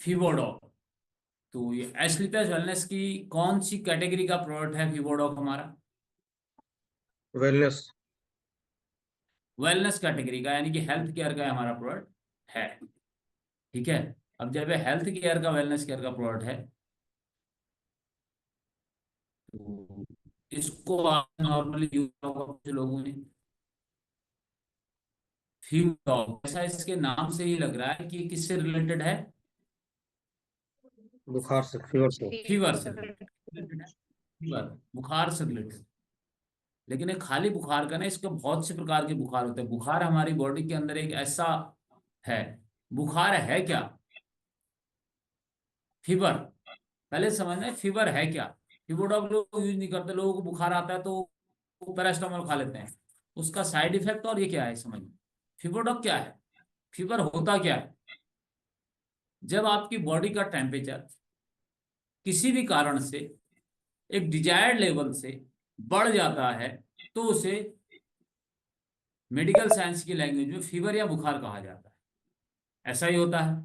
फीवोडॉक। तो ये Asclepius wellness की कौन सी कैटेगरी का प्रोडक्ट है फीवोडॉक हमारा? वेलनेस। वेलनेस कैटेगरी का, यानी कि हेल्थ केयर का हमारा प्रोडक्ट है। ठीक है। अब जब ये हेल्थ केयर का, वेलनेस केयर का प्रोडक्ट है, तो इसको आप नॉर्मली यूज होगा कुछ लोगों ने। फीवोडॉक, ऐसा इसके नाम से ही लग रहा है कि किससे रिलेटेड है? बुखार से, फीवर से। फीवर से रिलेटेड है। फीवर, बुखार से रिलेटेड। लेकिन ये खाली बुखार का ना, इसके बहुत से प्रकार के बुखार होते हैं। बुखार हमारी बॉडी के अंदर एक ऐसा है। बुखार है क्या? फीवर। पहले समझना है फीवर है क्या। फीवरडॉग लोग यूज नहीं करते। लोगों को बुखार आता है तो वो पैरास्टामोल खा लेते हैं। उसका साइड इफेक्ट और ये क्या है समझ। फीवरडॉग क्या है? फीवर होता क्या है? जब आपकी बॉडी का टेम्परेचर किसी भी कारण से एक डिजायर्ड लेवल से बढ़ जाता है, तो उसे मेडिकल साइंस की लैंग्वेज में फीवर या बुखार कहा जाता है। ऐसा ही होता है।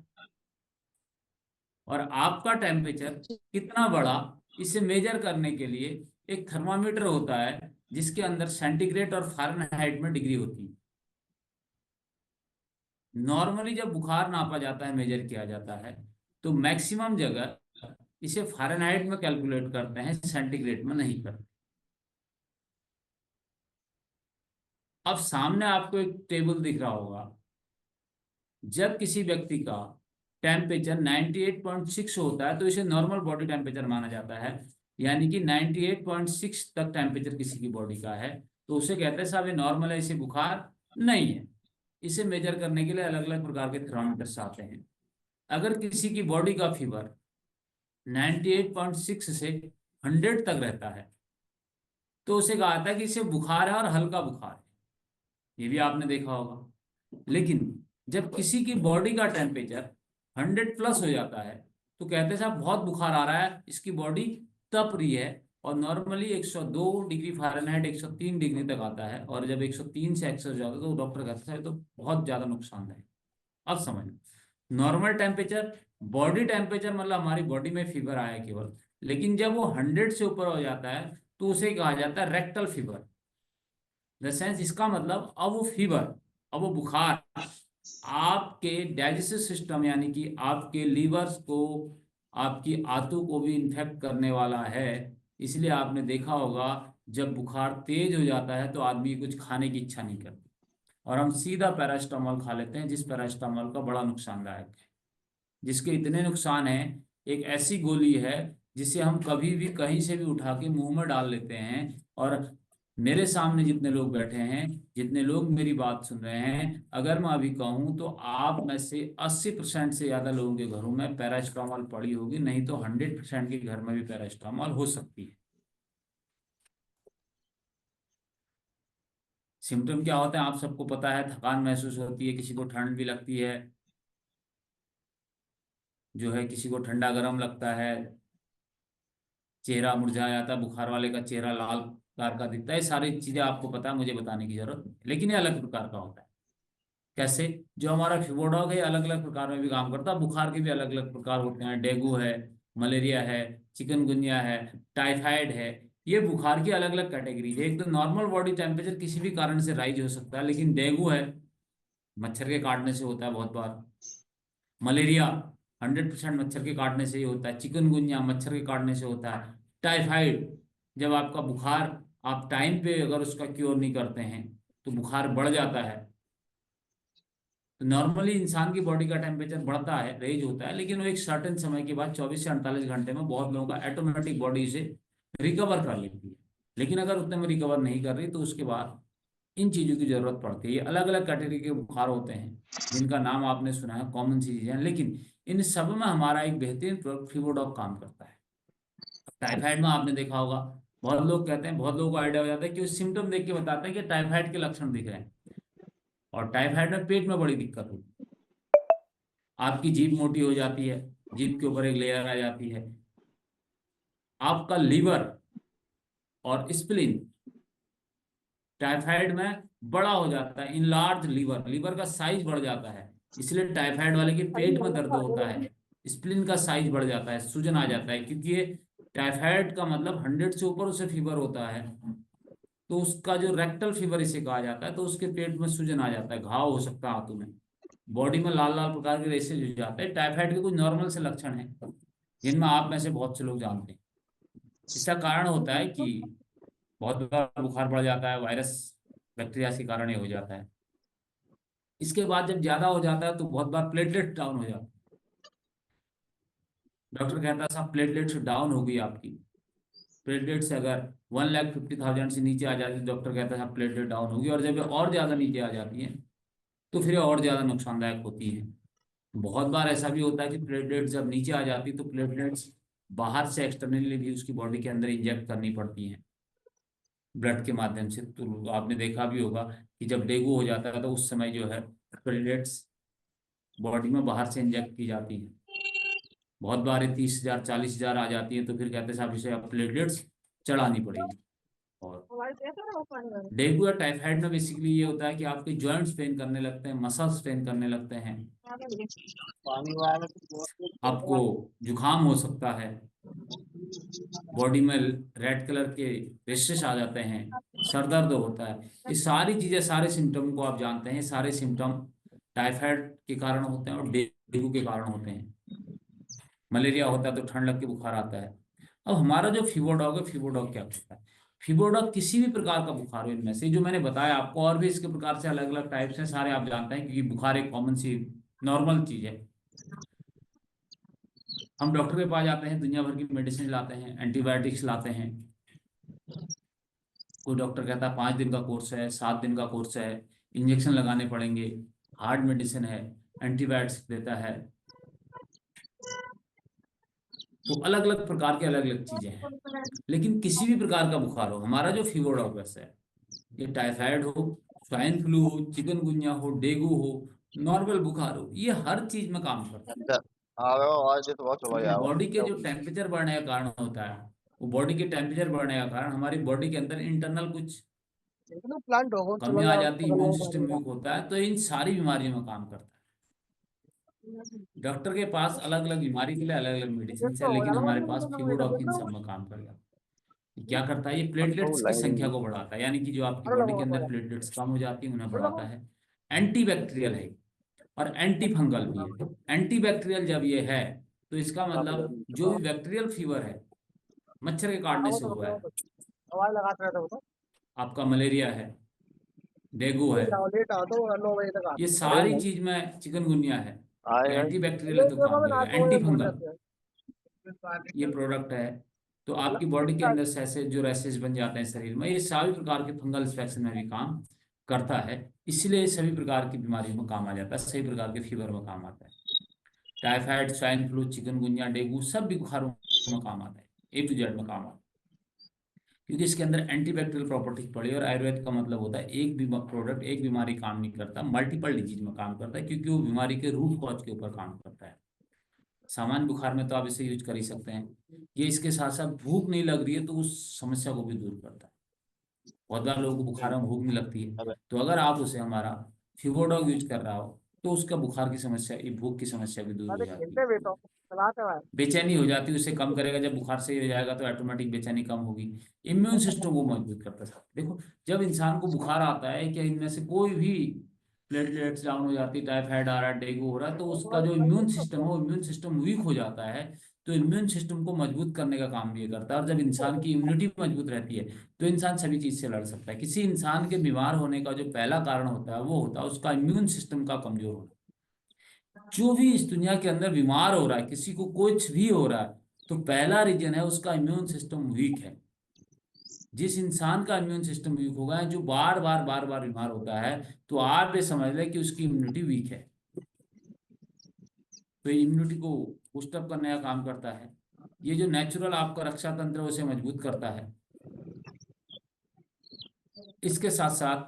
और आपका टेम्परेचर कितना बढ़ा, इसे मेजर करने के लिए एक थर्मामीटर होता है, जिसके अंदर सेंटीग्रेड और फ़ारेनहाइट में डिग्री होती है। नॉर्मली जब बुखार नापा जाता है, मेजर किया जाता है, तो मैक्सिमम जगह इसे फ़ारेनहाइट में कैलकुलेट करते हैं, सेंटीग्रेड में नहीं करते। अब सामने आपको एक टेबल दिख रहा होगा। जब किसी व्यक्ति का टेम्परेचर 98.6 होता है, तो इसे नॉर्मल बॉडी टेम्परेचर माना जाता है। यानी कि 98.6 तक टेम्परेचर किसी की बॉडी का है, तो उसे कहते हैं साहब ये नॉर्मल है, इसे बुखार नहीं है। इसे मेजर करने के लिए अलग अलग प्रकार के थर्मामीटर्स आते हैं। अगर किसी की बॉडी का फीवर 98.6 से 100 तक रहता है, तो उसे कहा जाता है कि इसे बुखार है और हल्का बुखार है। ये भी आपने देखा होगा। लेकिन जब किसी की बॉडी का टेम्परेचर 100+ हो जाता है, तो कहते हैं साहब बहुत बुखार आ रहा है, इसकी बॉडी तप रही है। और नॉर्मली 102 डिग्री फ़ारेनहाइट, 103 डिग्री तक आता है। और जब 103 से एक्सेस हो जाता है, तो डॉक्टर कहता है तो बहुत ज़्यादा नुकसान है। अब समझ, नॉर्मल टेम्परेचर, बॉडी टेम्परेचर मतलब हमारी बॉडी में फीवर आया केवल। लेकिन जब वो 100 से ऊपर हो जाता है, तो उसे कहा जाता है रेक्टल फीवर। द सेंस, इसका मतलब अब वो फीवर, अब वो बुखार आपके डाइजेस्टिव सिस्टम, यानी कि आपके लीवर्स को, आपकी आंतों को भी इन्फेक्ट करने वाला है। इसलिए आपने देखा होगा, जब बुखार तेज हो जाता है तो आदमी कुछ खाने की इच्छा नहीं करती, और हम सीधा पैरास्टामोल खा लेते हैं, जिस पैरास्टामोल का बड़ा नुकसानदायक है। जिसके इतने नुकसान हैं, एक ऐसी गोली है जिसे हम कभी भी कहीं से भी उठा के मुंह में डाल लेते हैं। और मेरे सामने जितने लोग बैठे हैं, जितने लोग मेरी बात सुन रहे हैं, अगर मैं अभी कहूँ तो आप में से 80% से ज़्यादा लोगों के घरों में पैरास्टामोल पड़ी होगी, नहीं तो 100% के घर में भी पैरास्टामोल हो सकती है। सिम्टम क्या होते हैं आप सबको पता है। थकान महसूस होती है, किसी को ठंड भी लगती है, जो है किसी को ठंडा गर्म लगता है, चेहरा मुरझा जाता है, बुखार वाले का चेहरा लाल कलर का दिखता है। ये सारी चीजें आपको पता है, मुझे बताने की जरूरत नहीं है। लेकिन ये अलग प्रकार का होता है। कैसे? जो हमारा फीवरडॉग है, अलग अलग प्रकार में भी काम करता है। बुखार के भी अलग अलग प्रकार होते हैं। डेंगू है, मलेरिया है, चिकनगुनिया है, टाइफाइड है। ये बुखार की अलग अलग कैटेगरी है। एक तो नॉर्मल बॉडी टेम्परेचर किसी भी कारण से राइज हो सकता है, लेकिन डेंगू है, मच्छर के काटने से होता है बहुत बार। मलेरिया 100% मच्छर के काटने से ही होता है। चिकनगुनिया मच्छर के काटने से होता है। टाइफाइड, जब आपका बुखार, आप टाइम पे अगर उसका क्योर नहीं करते हैं, तो बुखार बढ़ जाता है। तो नॉर्मली इंसान की बॉडी का टेम्परेचर बढ़ता है, रेज होता है, लेकिन वो एक सर्टेन समय के बाद 24 से 48 घंटे में बहुत लोगों का ऑटोमेटिक बॉडी से रिकवर कर लेती है। लेकिन अगर उतने में रिकवर नहीं कर रही, तो उसके बाद इन चीज़ों की जरूरत पड़ती है। ये अलग अलग कैटेगरी के बुखार होते हैं, जिनका नाम आपने सुना है, कॉमन सी चीज़ें हैं। लेकिन इन सब में हमारा एक बेहतरीन प्रोडक्ट फीवरडॉग काम करता है। टाइफाइड में आपने देखा होगा, बहुत लोग कहते हैं, बहुत लोगों को आइडिया हो जाता है कि वो सिम्टम देख के बताते हैं कि टाइफाइड के लक्षण दिख रहे हैं। और टाइफाइड में पेट में बड़ी दिक्कत होती है। आपकी जीभ मोटी हो जाती है, जीभ के ऊपर एक लेयर आ जाती है। आपका लीवर और स्प्लीन टाइफाइड में बड़ा हो जाता है, इनलार्ज लीवर, लीवर का साइज बढ़ जाता है। इसलिए टाइफाइड वाले के पेट में दर्द होता है। स्प्लीन का साइज बढ़ जाता है, सूजन आ जाता है, क्योंकि ये टाइफाइड का मतलब 100 से ऊपर उसे फीवर होता है, तो उसका जो रेक्टल फीवर इसे कहा जाता है, तो उसके पेट में सूजन आ जाता है, घाव हो सकता है हाथों में, बॉडी में लाल लाल प्रकार के रेशेज हो जाते हैं। टाइफाइड के कुछ नॉर्मल से लक्षण हैं जिनमें आप में से बहुत से लोग जानते हैं। इसका कारण होता है कि बहुत बार बुखार बढ़ जाता है, वायरस बैक्टीरिया के कारण ये हो जाता है। इसके बाद जब ज्यादा हो जाता है तो बहुत बार प्लेटलेट डाउन हो जाता है। डॉक्टर कहता है साहब प्लेटलेट्स डाउन हो गई आपकी, प्लेटलेट्स अगर 1,50,000 से नीचे आ जाती है, डॉक्टर कहता है साहब प्लेटलेट डाउन होगी, और जब ये और ज्यादा नीचे आ जाती है तो फिर ये और ज्यादा नुकसानदायक होती है। बहुत बार ऐसा भी होता है कि प्लेटलेट्स जब नीचे आ जाती है तो प्लेटलेट्स बाहर से एक्सटर्नली भी उसकी बॉडी के अंदर इंजेक्ट करनी पड़ती हैं ब्लड के माध्यम से। तो आपने देखा भी होगा कि जब डेंगू हो जाता है तो उस समय जो है प्लेटलेट्स बॉडी में बाहर से इंजेक्ट की जाती है। बहुत बार 30,000 40,000 आ जाती है, तो फिर कहते हैं साहब इसे अब प्लेटलेट्स चढ़ानी पड़ेगी। और डेंगू या टाइफाइड में बेसिकली ये होता है कि आपके जॉइंट्स पेन करने लगते हैं, मसल्स पेन करने लगते हैं, आपको जुकाम हो सकता है, बॉडी में रेड कलर के रेशेस आ जाते हैं, सर दर्द होता है। ये सारी चीजें, सारे सिम्टम को आप जानते हैं, सारे सिम्टम टाइफाइड के कारण होते हैं और डेंगू के कारण होते हैं। मलेरिया होता है तो ठंड लग के बुखार आता है। अब हमारा जो फीवर डॉग है, फीवर डॉग क्या करता है? फीवर डॉग किसी भी प्रकार का बुखार हो, इनमें से जो मैंने बताया आपको, और भी इसके प्रकार से अलग अलग टाइप्स हैं, सारे आप जानते हैं, क्योंकि बुखार एक कॉमन सी नॉर्मल चीज है। हम डॉक्टर के पास जाते हैं, दुनिया भर की मेडिसिन लाते हैं, एंटीबायोटिक्स लाते हैं। कोई डॉक्टर कहता है 5 दिन का कोर्स है, 7 दिन का कोर्स है, इंजेक्शन लगाने पड़ेंगे, हार्ड मेडिसिन है, एंटीबायोटिक्स देता है। तो अलग अलग प्रकार के अलग अलग चीजें हैं। लेकिन किसी भी प्रकार का बुखार हो, हमारा जो फीवर डॉग है, ये टाइफाइड हो, स्वाइन फ्लू हो, चिकनगुनिया हो, डेंगू हो, नॉर्मल बुखार हो, ये हर चीज में काम करता है। आ रहा हो आज तो बहुत सुबह लेकिन आओ। बॉडी के जो टेम्परेचर बढ़ने का कारण होता है, वो बॉडी के टेम्परेचर बढ़ने का कारण हमारी बॉडी के अंदर इंटरनल कुछ प्लांट होगा चलो कमियां आ यार जाती, पकड़ इम्यून लो सिस्टम वीक होता है, तो इन सारी बीमारियों में काम करता है। डॉक्टर के पास अलग अलग बीमारी के लिए अलग अलग मेडिसिन है, तो हो लेकिन जाना हमारे वाली पास तो ना फीवर देख इन लो सब में काम कर जाता है। क्या करता है? ये तो प्लेटलेट्स की संख्या लाइन को बढ़ाता है, यानी कि जो आपकी अरे बॉडी लगा के अंदर लगा प्लेटलेट्स कम हो जाती है उन्हें लगा बढ़ाता है। एंटी बैक्टीरियल है और एंटी फंगल भी है। एंटी बैक्टीरियल जब ये है तो इसका मतलब जो भी बैक्टीरियल फीवर है, मच्छर के काटने से हुआ है, आवाज लगाते रहते हो तो आपका मलेरिया है, डेंगू है, लेट आओ तो 9 बजे तक ये आते अरे सारी नहीं चीज में, चिकनगुनिया है, आए तो हैं एंटी बैक्टीरियल ये है तो देखो काम मैं करेगा। रात को एंटी बोल फंगल जाते हैं ये प्रोडक्ट है, तो आपकी बॉडी के अंदर ऐसे जो रैसेस बन जाते हैं शरीर में, ये सभी प्रकार के फंगल इन्फेक्शन में भी काम करता है। इसलिए सभी प्रकार की बीमारियों में काम आ जाता है, सभी प्रकार के फीवर में काम आता है। Typhoid, swine flu, chikungunya, dengue सब भी बुखारों में काम आता है, A to Z में काम आता है, क्योंकि इसके अंदर एंटीबैक्टीरियल प्रॉपर्टीज पड़ी। और आयुर्वेद का मतलब होता है एक भी प्रोडक्ट एक बीमारी काम नहीं करता, मल्टीपल डिजीज में काम करता है, क्योंकि वो बीमारी के रूट कॉज के ऊपर काम करता है। सामान्य बुखार में तो आप इसे यूज कर ही सकते हैं। ये इसके साथ साथ भूख नहीं लग रही है तो उस समस्या को भी दूर करता है। बहुत बार लोगों को बुखार में भूख नहीं लगती है, अबे तो अगर आप उसे हमारा फीवरडॉग यूज कर रहा हो तो उसका बुखार की समस्या, ये भूख की समस्या भी दूर हो अरे जाती खेलते है। हुए तो चलाते हुए बेचैनी हो जाती है, उसे कम करेगा। जब बुखार सही हो जाएगा तो ऑटोमेटिक बेचैनी कम होगी। इम्यून सिस्टम को मजबूत करता है। देखो, जब इंसान को बुखार आता है, क्या इनमें से कोई भी प्लेटलेट्स डाउन हो जाती है, टाइफाइड आ रहा है, डेंगू हो रहा है, तो उसका जो इम्यून सिस्टम है वो इम्यून सिस्टम वीक हो जाता है। तो इम्यून सिस्टम को मजबूत करने का काम भी ये करता है, और जब इंसान की इम्यूनिटी मजबूत रहती है तो इंसान सभी चीज से लड़ सकता है। किसी इंसान के बीमार होने का जो पहला कारण होता है वो होता है उसका इम्यून सिस्टम का कमजोर होना। जो भी इस दुनिया के अंदर बीमार हो रहा है, किसी को कुछ भी हो रहा है, तो पहला रीजन है उसका इम्यून सिस्टम वीक है। जिस इंसान का इम्यून सिस्टम वीक होगा, जो बार बार बीमार होता है, तो आप ये समझ लें कि उसकी इम्यूनिटी वीक है। तो इम्यूनिटी को पुस्टअप करने का काम करता है। ये जो नेचुरल आपका रक्षा तंत्र है उसे मजबूत करता है। इसके साथ साथ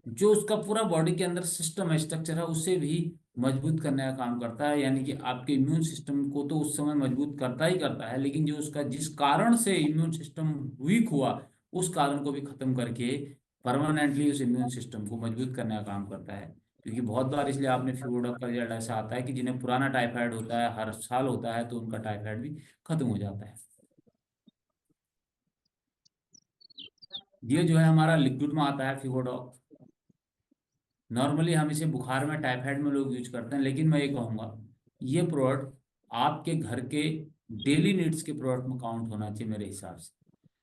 जो उसका पूरा बॉडी के अंदर सिस्टम है, स्ट्रक्चर है, उसे भी मजबूत करने का काम करता है। यानी कि आपके इम्यून सिस्टम को तो उस समय मजबूत करता ही करता है, लेकिन जो उसका जिस कारण से इम्यून सिस्टम वीक हुआ, उस कारण को भी खत्म करके परमानेंटली उस इम्यून सिस्टम को मजबूत करने का काम करता है। क्योंकि बहुत बार इसलिए आपने फीवर का रिजल्ट ऐसा आता है कि जिन्हें पुराना टाइफाइड होता है, हर साल होता है, तो उनका टाइफाइड भी खत्म हो जाता है। ये जो है हमारा लिक्विड में आता है फीवरडॉक। नॉर्मली हम इसे बुखार में, टाइफाइड में लोग यूज करते हैं, लेकिन मैं ये कहूँगा ये प्रोडक्ट आपके घर के डेली नीड्स के प्रोडक्ट में काउंट होना चाहिए मेरे हिसाब से।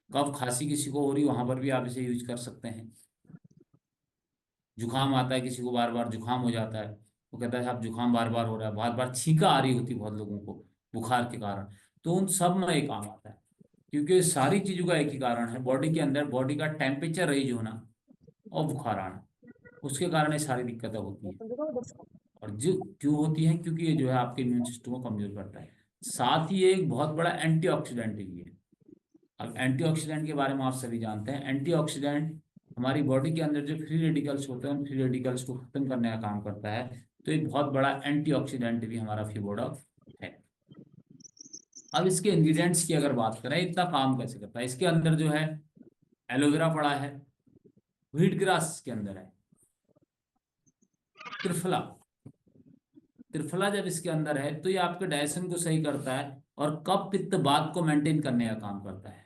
कफ खांसी किसी को हो रही, वहां पर भी आप इसे यूज कर सकते हैं। जुकाम आता है किसी को, बार बार जुकाम हो जाता है, वो कहता है साहब जुकाम बार बार हो रहा है, बार बार छींका आ रही होती है बहुत लोगों को बुखार के कारण, तो उन सब में ये काम आता है। क्योंकि सारी चीजों का एक ही कारण है, बॉडी के अंदर बॉडी का टेम्परेचर रेज होना और बुखार आना, उसके कारण ये सारी दिक्कतें होती हैं। और जो क्यों होती है, क्योंकि ये जो है आपके इम्यून सिस्टम को कमजोर करता है। साथ ही ये एक बहुत बड़ा एंटीऑक्सीडेंट भी है। अब एंटीऑक्सीडेंट के बारे में आप सभी जानते हैं, एंटीऑक्सीडेंट हमारी बॉडी के अंदर जो फ्री रेडिकल्स होते हैं, उन फ्री रेडिकल्स को खत्म करने का काम करता है। तो एक बहुत बड़ा एंटीऑक्सीडेंट भी हमारा फीबोडॉक है। अब इसके इंग्रेडिएंट्स की अगर बात करें, इतना काम कैसे करता है, इसके अंदर जो है एलोवेरा पड़ा है, व्हीट ग्रास इसके अंदर है, त्रिफला, त्रिफला जब इसके अंदर है तो ये आपके डाइजेशन को सही करता है और कफ पित्त वात को मेंटेन करने का काम करता है।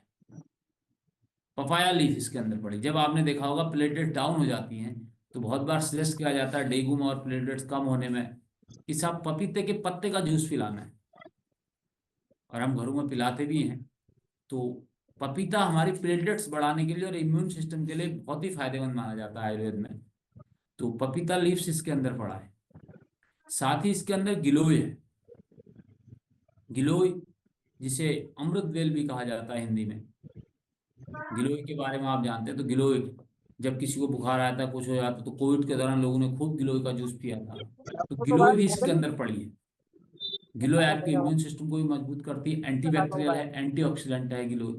पपाया लीफ इसके अंदर पड़ी, जब आपने देखा होगा प्लेटलेट डाउन हो जाती हैं तो बहुत बार सजेस्ट किया जाता है डेंगू में और प्लेटलेट्स कम होने में कि साहब पपीते के पत्ते का जूस पिलाना है, और हम घरों में पिलाते भी हैं। तो पपीता हमारी प्लेटलेट्स बढ़ाने के लिए और इम्यून सिस्टम के लिए बहुत ही फायदेमंद माना जाता है आयुर्वेद में। तो पपीता लीव्स इसके अंदर पड़ा है। साथ ही इसके अंदर गिलोय है, गिलोय जिसे अमृत वेल भी कहा जाता है हिंदी में। गिलोय के बारे में आप जानते हैं, तो गिलोय जब किसी को बुखार आता है, कुछ हो जाता है, तो कोविड के दौरान लोगों ने खूब गिलोय का जूस पिया था। तो वो तो गिलोय भाई भी इसके मॉडल अंदर पड़ी है। गिलोय आपके इम्यून सिस्टम को भी मजबूत करती है, एंटीबैक्टीरियल है, एंटीऑक्सीडेंट है गिलोय।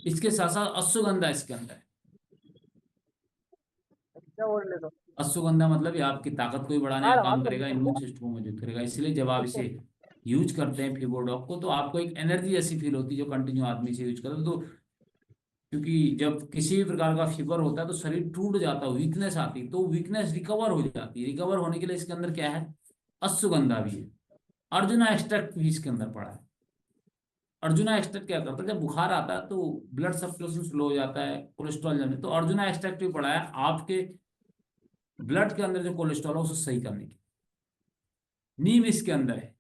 इसके साथ साथ अश्वगंधा इसके अंदर है। क्या बोल ले तो अश्वगंधा मतलब ये आपकी ताकत को भी बढ़ाने हाँ का रहा काम तो करेगा, इम्यून सिस्टम को मजबूत करेगा। इसलिए जब आप इसे यूज करते हैं फीबोडॉक को, तो आपको एक एनर्जी ऐसी फील होती है जो कंटिन्यू आदमी से यूज करता है। तो क्योंकि जब किसी भी प्रकार का फीवर होता है तो शरीर टूट जाता है, वीकनेस आती है, तो वीकनेस रिकवर हो जाती है। रिकवर होने के लिए इसके अंदर क्या है, अश्वगंधा भी है। अर्जुना एक्सट्रैक्ट भी इसके अंदर पड़ा है। अर्जुना एक्सट्रैक्ट क्या करता है, जब बुखार आता है तो ब्लड सर्कुलेशन स्लो हो जाता है, कोलेस्ट्रॉल जमने, तो अर्जुना एक्सट्रैक्ट भी पड़ा है आपके ब्लड के अंदर जो कोलेस्ट्रॉल है उसे सही करने की। नीम इसके अंदर है।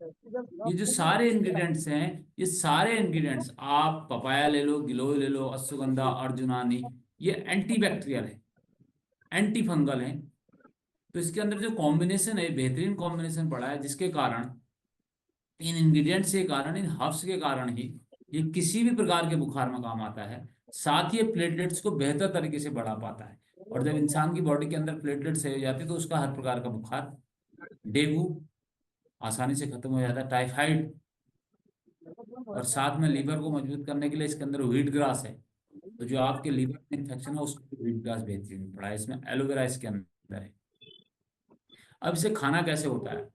ये जो सारे इंग्रेडिएंट्स हैं, ये सारे इंग्रेडिएंट्स आप पपाया ले लो, गिलोय ले लो, अश्वगंधा, अर्जुनानी, ये एंटी बैक्टीरियल है, एंटी फंगल है। तो इसके अंदर जो कॉम्बिनेशन है, बेहतरीन कॉम्बिनेशन पड़ा है, जिसके कारण इन इंग्रेडिएंट्स के कारण, इन हर्ब्स के कारण ही ये किसी भी प्रकार के बुखार में काम आता है। साथ ही ये प्लेटलेट्स को बेहतर तरीके से बढ़ा पाता है। और जब इंसान की बॉडी के अंदर प्लेटलेट सही हो जाती है तो उसका हर प्रकार का बुखार, डेंगू आसानी से खत्म हो जाता है, टाइफाइड, और साथ में लीवर को मजबूत करने के लिए इसके अंदर व्हीट ग्रास है। तो जो आपके लीवर में इन्फेक्शन है उसको व्हीट ग्रास बेहतरीन पड़ा है। इसमें एलोवेरा इसके अंदर है। अब इसे खाना कैसे होता है,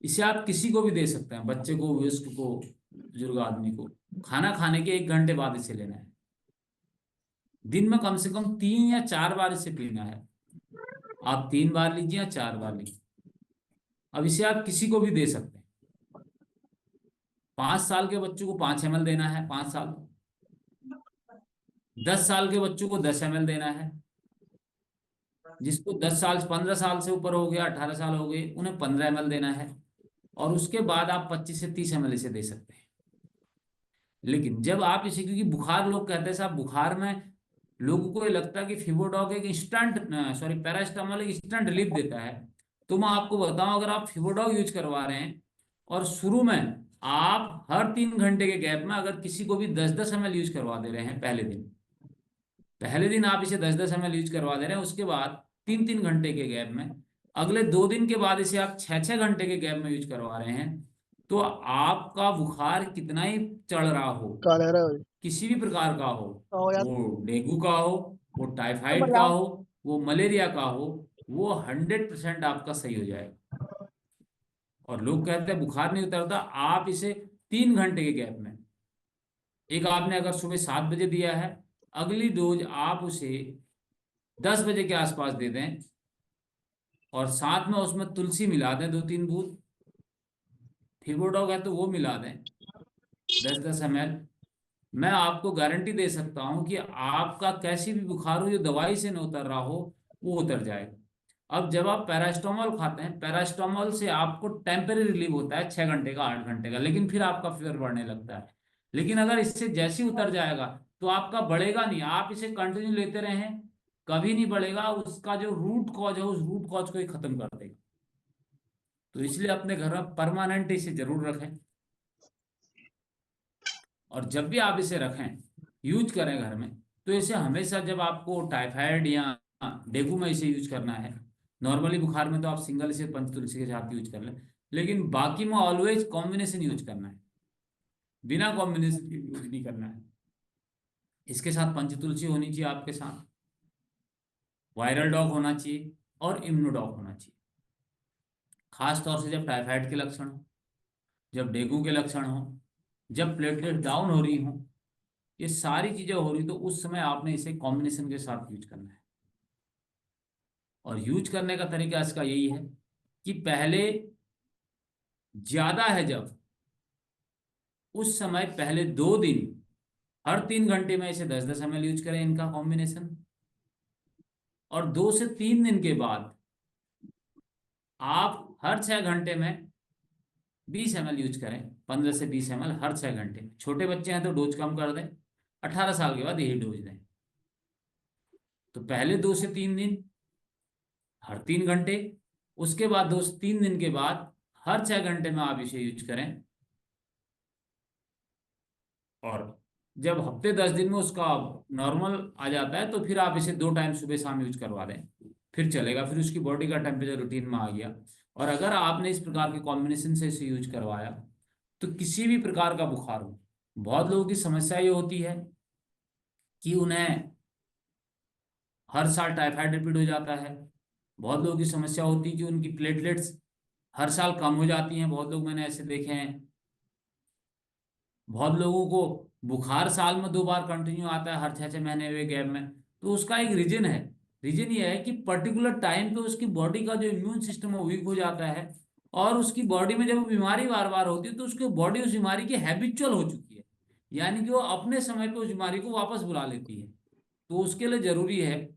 इसे आप किसी को भी दे सकते हैं, बच्चे को, वयस्क को, बुजुर्ग आदमी को। खाना खाने के 1 घंटे बाद इसे लेना है। दिन में कम से कम 3 या 4 बार इसे पीना है। आप 3 बार लीजिए या 4 बार लीजिए। अब इसे आप किसी को भी दे सकते हैं। 5 साल के बच्चों को 5 ml देना है, 5 साल। 10 साल के बच्चों को 10 ml देना है। जिसको 10 साल, 15 साल से ऊपर हो गया, 18 साल हो गए, उन्हें 15 ml देना है। और उसके बाद आप 25 से 30 ml इसे दे सकते हैं। लेकिन जब आप इसे, क्योंकि बुखार, लोग कहते हैं साहब बुखार में लोगों को ये लगता है कि फीवरडॉग एक इंस्टेंट, सॉरी पैरास्टामोल एक इंस्टेंट रिलीफ देता है। तो मैं आपको बताऊं, अगर आप फीवरडॉग यूज करवा रहे हैं और शुरू में आप हर 3 घंटे के गैप में अगर किसी को भी 10-10 ml यूज करवा दे रहे हैं, पहले दिन आप इसे 10-10 ml यूज करवा दे रहे हैं, उसके बाद 3-3 घंटे के गैप में, अगले 2 दिन के बाद इसे आप 6-6 घंटे के गैप में यूज करवा रहे हैं, तो आपका बुखार कितना ही चढ़ रहा हो, कहा रहा है भाई किसी भी प्रकार का हो, तो यार वो डेंगू का हो, वो तो टाइफाइड का बढ़िया हो, वो मलेरिया का हो, वो 100% आपका सही हो जाएगा। और लोग कहते हैं बुखार नहीं उतरता, आप इसे 3 घंटे के गैप में, एक आपने अगर सुबह 7 बजे दिया है, अगली डोज आप उसे 10 बजे के आसपास दे दें, और साथ में उसमें तुलसी मिला दें 2-3 बूंद, फिबोडॉग है तो वो मिला दें 10-10 ml। मैं आपको गारंटी दे सकता हूं कि आपका कैसी भी बुखार हो जो दवाई से न उतर रहा हो, वो उतर जाएगा। अब जब आप पैरास्टामोल खाते हैं, पैरास्टामोल से आपको टेम्परेरी रिलीफ होता है 6 घंटे का, 8 घंटे का, लेकिन फिर आपका फीवर बढ़ने लगता है। लेकिन अगर इससे जैसे ही उतर जाएगा तो आपका बढ़ेगा नहीं, आप इसे कंटिन्यू लेते रहें, कभी नहीं बढ़ेगा। उसका जो रूट कॉज है, उस रूट कॉज को ही खत्म कर देगा। तो इसलिए अपने घर में परमानेंट इसे जरूर रखें। और जब भी आप इसे रखें, यूज करें घर में, तो इसे हमेशा, जब आपको टाइफाइड या डेंगू में इसे यूज करना है, नॉर्मली बुखार में तो आप सिंगल इसे पंचतुलसी के साथ यूज कर लें, लेकिन बाकी में ऑलवेज कॉम्बिनेशन यूज करना है, बिना कॉम्बिनेशन के यूज नहीं करना है। इसके साथ पंचतुलसी होनी चाहिए आपके साथ, वायरल डॉग होना चाहिए, और इम्यूनोडॉग होना चाहिए। खास तौर से जब टाइफाइड के लक्षण हो, जब डेंगू के लक्षण हो, जब प्लेटलेट डाउन हो रही हो, ये सारी चीजें हो रही, तो उस समय आपने इसे कॉम्बिनेशन के साथ यूज करना है। और यूज करने का तरीका इसका यही है कि पहले ज्यादा है जब, उस समय पहले 2 दिन हर 3 घंटे में इसे 10-10 ml यूज करें इनका कॉम्बिनेशन। और 2 से 3 दिन के बाद आप हर 6 घंटे में 20 ml यूज करें, 15 से 20 ml हर 6 घंटे में। छोटे बच्चे हैं तो डोज कम कर दें, 18 साल के बाद यही डोज दें। तो पहले 2 से 3 दिन हर 3 घंटे, उसके बाद 2 से 3 दिन के बाद हर 6 घंटे में आप इसे यूज करें। और जब हफ्ते 10 दिन में उसका नॉर्मल आ जाता है, तो फिर आप इसे 2 टाइम सुबह शाम यूज करवा दें, फिर चलेगा। फिर उसकी बॉडी का टेम्परेचर रूटीन में आ गया। और अगर आपने इस प्रकार के कॉम्बिनेशन से इसे यूज करवाया, तो किसी भी प्रकार का बुखार हो, बहुत लोगों की समस्या ये होती है कि उन्हें हर साल टाइफाइड रिपीट हो जाता है। बहुत लोगों की समस्या होती है कि उनकी प्लेटलेट्स हर साल कम हो जाती हैं, बहुत लोग मैंने ऐसे देखे हैं। बहुत लोगों को बुखार साल में 2 बार कंटिन्यू आता है, हर 6-6 महीने हुए गैप में। तो उसका एक रीजन है। रीजन ये है कि पर्टिकुलर टाइम पे उसकी बॉडी का जो इम्यून सिस्टम है वीक हो जाता है, और उसकी बॉडी में जब वो बीमारी बार बार होती है, तो उसकी बॉडी उस बीमारी की हैबिचुअल हो चुकी है, यानी कि वो अपने समय पे उस बीमारी को वापस बुला लेती है। तो उसके लिए जरूरी है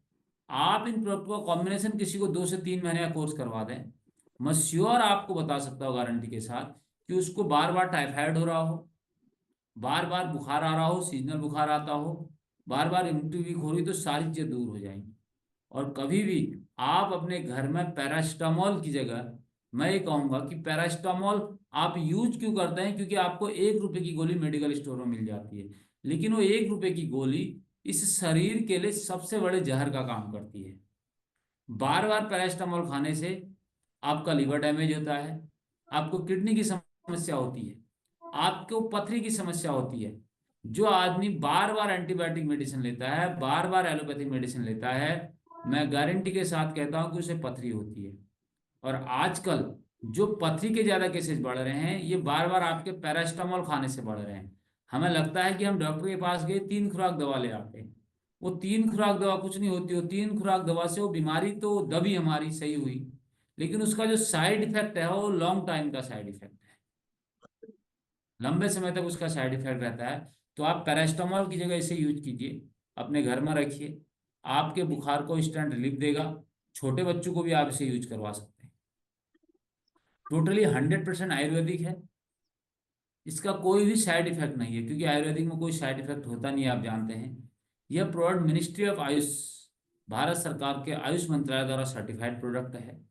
आप इन प्रोडक्ट का कॉम्बिनेशन किसी को 2 से 3 महीने का कोर्स करवा दें। मैं श्योर आपको बता सकता हूँ गारंटी के साथ कि उसको बार बार टाइफाइड हो रहा हो, बार बार बुखार आ रहा हो, सीजनल बुखार आता हो, बार बार इम्यूनिटी वीक हो रही, तो सारी चीजें दूर हो जाएंगी। और कभी भी आप अपने घर में पैरास्टामोल की जगह, मैं ये कहूंगा कि पैरास्टामोल आप यूज क्यों करते हैं, क्योंकि आपको 1 रुपए की गोली मेडिकल स्टोर में मिल जाती है, लेकिन वो 1 रुपए की गोली इस शरीर के लिए सबसे बड़े जहर का काम करती है। बार बार पैरास्टामोल खाने से आपका लीवर डैमेज होता है, आपको किडनी की समस्या होती है, आपको पथरी की समस्या होती है। जो आदमी बार बार एंटीबायोटिक मेडिसिन लेता है, बार बार एलोपैथिक मेडिसिन लेता है, मैं गारंटी के साथ कहता हूं कि उसे पथरी होती है। और आजकल जो पथरी के ज्यादा केसेस बढ़ रहे हैं, ये बार बार आपके पैरास्टामोल खाने से बढ़ रहे हैं। हमें लगता है कि हम डॉक्टर के पास गए, 3 खुराक दवा ले आते हैं। वो 3 खुराक दवा कुछ नहीं होती। वो 3 खुराक दवा से वो बीमारी तो दबी हमारी, सही हुई, लेकिन उसका जो साइड इफेक्ट है वो लॉन्ग टाइम का साइड इफेक्ट है, लंबे समय तक उसका साइड इफेक्ट रहता है। तो आप पैरास्टामोल की जगह इसे यूज कीजिए, अपने घर में रखिए, आपके बुखार को इंस्टेंट रिलीफ देगा। छोटे बच्चों को भी आप इसे यूज करवा सकते हैं। टोटली 100% आयुर्वेदिक है, इसका कोई भी साइड इफेक्ट नहीं है, क्योंकि आयुर्वेदिक में कोई साइड इफेक्ट होता नहीं है, आप जानते हैं। यह product ministry of Ayush, Bharat सरकार के आयुष मंत्रालय द्वारा सर्टिफाइड प्रोडक्ट है।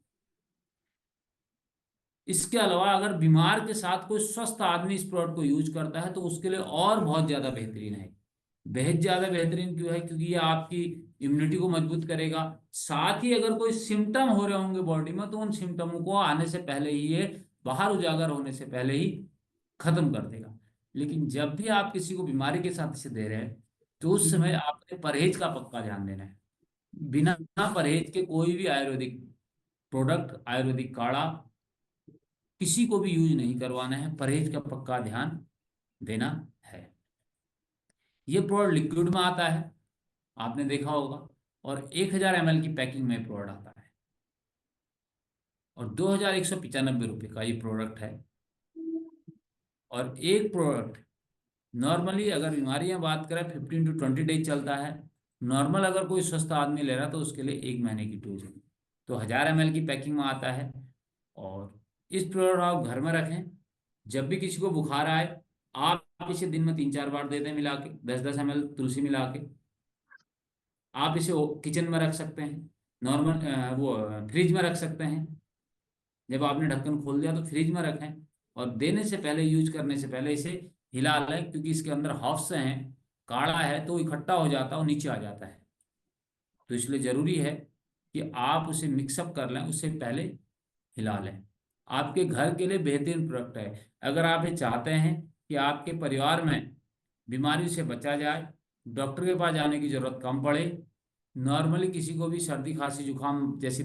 इसके अलावा अगर बीमार के साथ कोई स्वस्थ आदमी इस प्रोडक्ट को यूज करता है, तो उसके लिए और बहुत ज्यादा बेहतरीन है। बेहद ज्यादा बेहतरीन क्यों है? क्योंकि ये आपकी इम्यूनिटी को मजबूत करेगा। साथ ही अगर कोई सिम्टम हो रहे होंगे बॉडी में, तो उन सिम्टमों को आने से पहले ही, ये बाहर उजागर होने से पहले ही खत्म कर देगा। लेकिन जब भी आप किसी को बीमारी के साथ इसे दे रहे हैं, तो उस समय आपने परहेज का पक्का ध्यान देना है। बिना परहेज के कोई भी आयुर्वेदिक प्रोडक्ट, आयुर्वेदिक काढ़ा किसी को भी यूज नहीं करवाना है, परहेज का पक्का ध्यान देना है। ये प्रोडक्ट लिक्विड में आता है, आपने देखा होगा। और 1000 ml की पैकिंग में प्रोडक्ट आता है, और 2195 रुपये का ये प्रोडक्ट है। और एक प्रोडक्ट नॉर्मली अगर बीमारियां बात करें 15 to 20 डेज चलता है। नॉर्मल अगर कोई स्वस्थ आदमी ले रहा है तो उसके लिए 1 महीने की डोज है। तो 1000 ml की पैकिंग में आता है। और इस प्रोडक्ट आप घर में रखें, जब भी किसी को बुखार आए आप इसे दिन में 3-4 बार दे दें मिला के, 10-10 ml तुलसी मिला के। आप इसे किचन में रख सकते हैं, नॉर्मल वो फ्रिज में रख सकते हैं। जब आपने ढक्कन खोल दिया तो फ्रिज में रखें, और देने से पहले, यूज करने से पहले इसे हिला लें, क्योंकि इसके अंदर हॉप्स हैं, काढ़ा है, तो वो इकट्ठा हो जाता है और नीचे आ जाता है। तो इसलिए ज़रूरी है कि आप उसे मिक्सअप कर लें, उससे पहले हिला लें। आपके घर के लिए बेहतरीन प्रोडक्ट है। अगर आप ये चाहते हैं कि आपके परिवार में बीमारी से बचा जाए, डॉक्टर के पास जाने की जरूरत कम पड़े, नॉर्मली किसी को भी सर्दी खांसी जुकाम जैसी